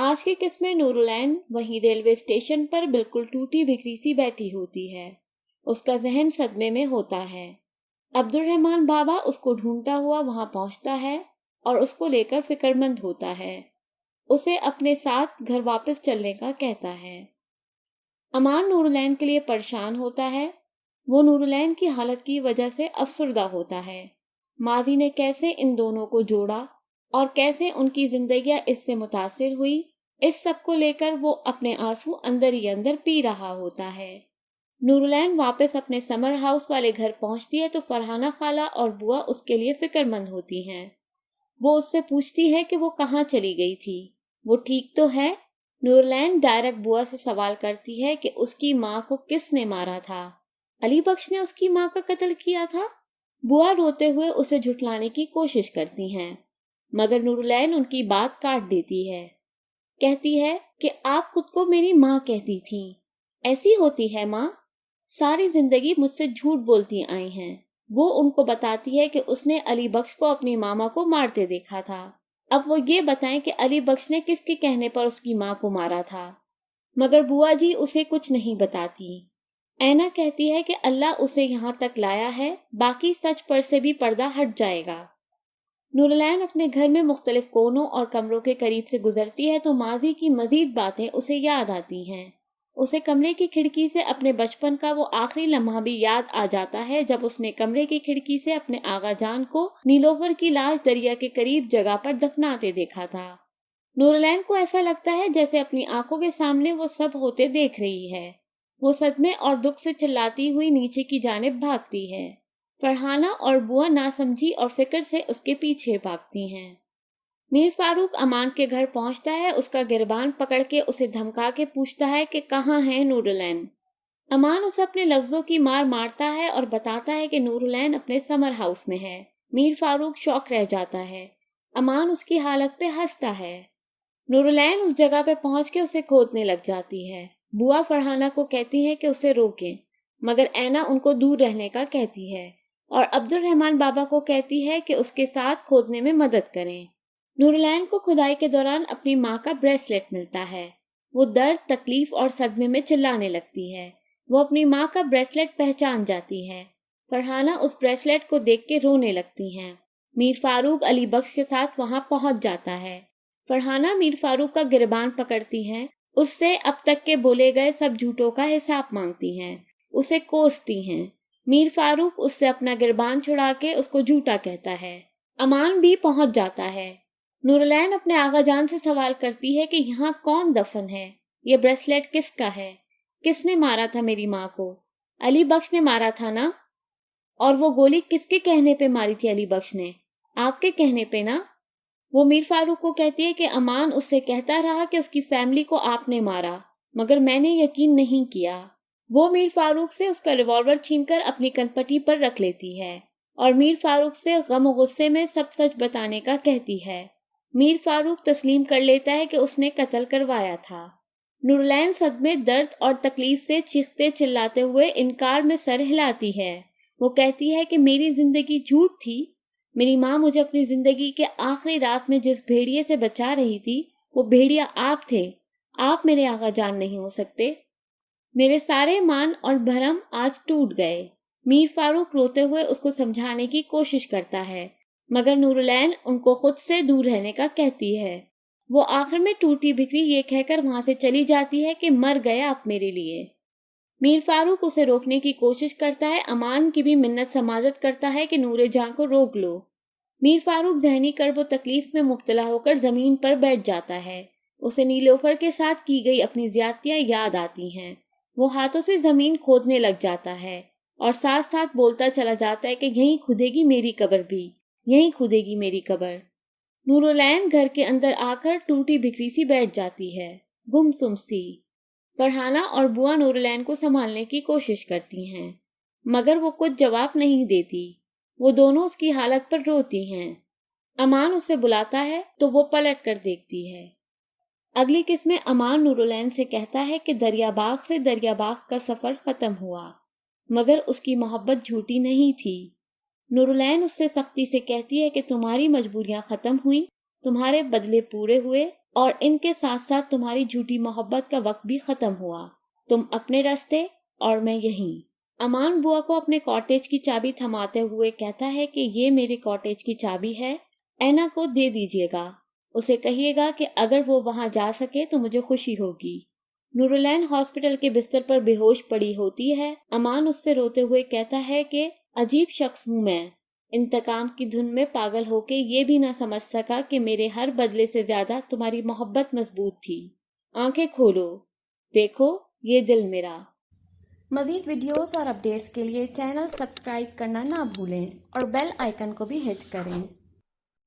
آج کی قسم میں نورالعین وہیں ریلوے اسٹیشن پر بالکل ٹوٹی بکھری سی بیٹھی ہوتی ہے۔ اس کا ذہن صدمے میں ہوتا ہے۔ عبد الرحمن بابا اس کو ڈھونڈتا ہوا وہاں پہنچتا ہے اور اس کو لے کر فکر مند ہوتا ہے۔ اسے اپنے ساتھ گھر واپس چلنے کا کہتا ہے۔ امان نورالعین کے لیے پریشان ہوتا ہے۔ وہ نورالعین کی حالت کی وجہ سے افسردہ ہوتا ہے۔ ماضی نے کیسے ان دونوں کو جوڑا اور کیسے ان کی زندگیاں اس سے متاثر ہوئی، اس سب کو لے کر وہ اپنے آنسو اندر ہی اندر پی رہا ہوتا ہے۔ نورالعین واپس اپنے سمر ہاؤس والے گھر پہنچتی ہے تو فرحانہ خالہ اور بوا اس کے لیے فکر مند ہوتی ہیں۔ وہ اس سے پوچھتی ہے کہ وہ کہاں چلی گئی تھی، وہ ٹھیک تو ہے؟ نورالعین ڈائریکٹ بوا سے سوال کرتی ہے کہ اس کی ماں کو کس نے مارا تھا؟ علی بخش نے اس کی ماں کا قتل کیا تھا؟ بوا روتے ہوئے اسے جھٹلانے کی کوشش کرتی ہیں، مگر نورالعین ان کی بات کاٹ دیتی ہے۔ کہتی ہے کہ آپ خود کو میری ماں کہتی تھیں، ایسی ہوتی ہے ماں؟ ساری زندگی مجھ سے جھوٹ بولتی آئی ہیں۔ وہ ان کو بتاتی ہے کہ اس نے علی بخش کو اپنی ماما کو مارتے دیکھا تھا۔ اب وہ یہ بتائیں کہ علی بخش نے کس کے کہنے پر اس کی ماں کو مارا تھا، مگر بوا جی اسے کچھ نہیں بتاتی۔ اینا کہتی ہے کہ اللہ اسے یہاں تک لایا ہے، باقی سچ پر سے بھی پردہ ہٹ جائے گا۔ نورالعین اپنے گھر میں مختلف کونوں اور کمروں کے قریب سے گزرتی ہے تو ماضی کی مزید باتیں اسے یاد آتی ہیں۔ اسے کمرے کی کھڑکی سے اپنے بچپن کا وہ آخری لمحہ بھی یاد آ جاتا ہے جب اس نے کمرے کی کھڑکی سے اپنے آغا جان کو نیلوفر کی لاش دریا کے قریب جگہ پر دفناتے دیکھا تھا۔ نورالعین کو ایسا لگتا ہے جیسے اپنی آنکھوں کے سامنے وہ سب ہوتے دیکھ رہی ہے۔ وہ صدمے اور دکھ سے چلاتی ہوئی نیچے کی جانب بھاگتی ہے۔ فرحانہ اور بوا ناسمجھی اور فکر سے اس کے پیچھے بھاگتی ہیں۔ میر فاروق امان کے گھر پہنچتا ہے، اس کا گربان پکڑ کے اسے دھمکا کے پوچھتا ہے کہ کہاں ہے نورالعین؟ امان اسے اپنے لفظوں کی مار مارتا ہے اور بتاتا ہے کہ نورالعین اپنے سمر ہاؤس میں ہے۔ میر فاروق شوق رہ جاتا ہے۔ امان اس کی حالت پہ ہنستا ہے۔ نورالعین اس جگہ پہ پہنچ کے اسے کھودنے لگ جاتی ہے۔ بوا فرحانہ کو کہتی ہے کہ اسے روکیں، مگر اینا ان کو دور رہنے کا کہتی ہے اور عبد الرحمن بابا کو کہتی ہے کہ اس کے ساتھ کھودنے میں مدد کریں۔ نورالعین کو کھدائی کے دوران اپنی ماں کا بریسلیٹ ملتا ہے۔ وہ درد، تکلیف اور صدمے میں چلانے لگتی ہے۔ وہ اپنی ماں کا بریسلیٹ پہچان جاتی ہے۔ فرحانہ اس بریسلیٹ کو دیکھ کے رونے لگتی ہیں۔ میر فاروق علی بخش کے ساتھ وہاں پہنچ جاتا ہے۔ فرحانہ میر فاروق کا گربان پکڑتی ہیں، اس سے اب تک کے بولے گئے سب جھوٹوں کا حساب مانگتی ہیں، اسے کوستی ہیں۔ میر فاروق اس سے اپنا گربان چھڑا کے اس کو جھوٹا کہتا ہے۔ امان بھی پہنچ جاتا ہے۔ نورالعین اپنے آغا جان سے سوال کرتی ہے کہ یہاں کون دفن ہے؟ یہ بریسلیٹ کس کا ہے؟ کس نے مارا تھا میری ماں کو؟ علی بخش نے مارا تھا نا؟ اور وہ گولی کس کے کہنے پہ ماری تھی علی بخش نے؟ آپ کے کہنے پہ نا؟ وہ میر فاروق کو کہتی ہے کہ امان اس سے کہتا رہا کہ اس کی فیملی کو آپ نے مارا، مگر میں نے یقین نہیں کیا۔ وہ میر فاروق سے اس کا ریوالور چھین کر اپنی کنپٹی پر رکھ لیتی ہے اور میر فاروق سے غم و غصے میں سب سچ بتانے کا کہتی ہے۔ میر فاروق تسلیم کر لیتا ہے کہ اس نے قتل کروایا تھا۔ نورالعین صدمے، درد اور تکلیف سے چیختے چلاتے ہوئے انکار میں سر ہلاتی ہے۔ وہ کہتی ہے کہ میری زندگی جھوٹ تھی، میری ماں مجھے اپنی زندگی کے آخری رات میں جس بھیڑیے سے بچا رہی تھی وہ بھیڑیا آپ تھے، آپ میرے آغا جان نہیں ہو سکتے۔ میرے سارے مان اور بھرم آج ٹوٹ گئے۔ میر فاروق روتے ہوئے اس کو سمجھانے کی کوشش کرتا ہے، مگر نورالعین ان کو خود سے دور رہنے کا کہتی ہے۔ وہ آخر میں ٹوٹی بکھری یہ کہہ کر وہاں سے چلی جاتی ہے کہ مر گیا آپ میرے لیے۔ میر فاروق اسے روکنے کی کوشش کرتا ہے، امان کی بھی منت سماجت کرتا ہے کہ نور جہاں کو روک لو۔ میر فاروق ذہنی کرب و تکلیف میں مبتلا ہو کر زمین پر بیٹھ جاتا ہے۔ اسے نیلوفر کے ساتھ کی گئی اپنی زیادتیاں یاد آتی ہیں۔ وہ ہاتھوں سے زمین کھودنے لگ جاتا ہے اور ساتھ ساتھ بولتا چلا جاتا ہے کہ یہیں کھدے گی میری قبر بھی، یہیں کھدے گی میری قبر۔ نورالعین گھر کے اندر آ کر ٹوٹی بکھری سی بیٹھ جاتی ہے، گمسم سی۔ فرحانہ اور بوا نورالعین کو سنبھالنے کی کوشش کرتی ہیں، مگر وہ کچھ جواب نہیں دیتی۔ وہ دونوں اس کی حالت پر روتی ہیں۔ امان اسے بلاتا ہے تو وہ پلٹ کر دیکھتی ہے۔ اگلی قسط میں امان نورالعین سے کہتا ہے کہ دریا باغ سے دریا باغ کا سفر ختم ہوا، مگر اس کی محبت جھوٹی نہیں تھی۔ نورالعین اس سے سختی سے کہتی ہے کہ تمہاری مجبوریاں ختم ہوئیں، تمہارے بدلے پورے ہوئے اور ان کے ساتھ ساتھ تمہاری جھوٹی محبت کا وقت بھی ختم ہوا. تم اپنے راستے اور میں یہیں. امان بوا کو اپنے کاٹیج کی چابی تھماتے ہوئے کہتا ہے کہ یہ میرے کاٹیج کی چابی ہے، اینا کو دے دیجیے گا. اسے کہیے گا کہ اگر وہ وہاں جا سکے تو مجھے خوشی ہوگی. نورالعین ہاسپٹل کے بستر پر بے ہوش پڑی ہوتی ہے. امان اس سے روتے ہوئے کہتا ہے کہ عجیب شخص ہوں میں، انتقام کی دھن میں پاگل ہو کے یہ بھی نہ سمجھ سکا کہ میرے ہر بدلے سے زیادہ تمہاری محبت مضبوط تھی. آنکھیں کھولو، دیکھو یہ دل میرا. مزید ویڈیوز اور اپڈیٹس کے لیے چینل سبسکرائب کرنا نہ بھولیں اور بیل آئیکن کو بھی ہٹ کریں.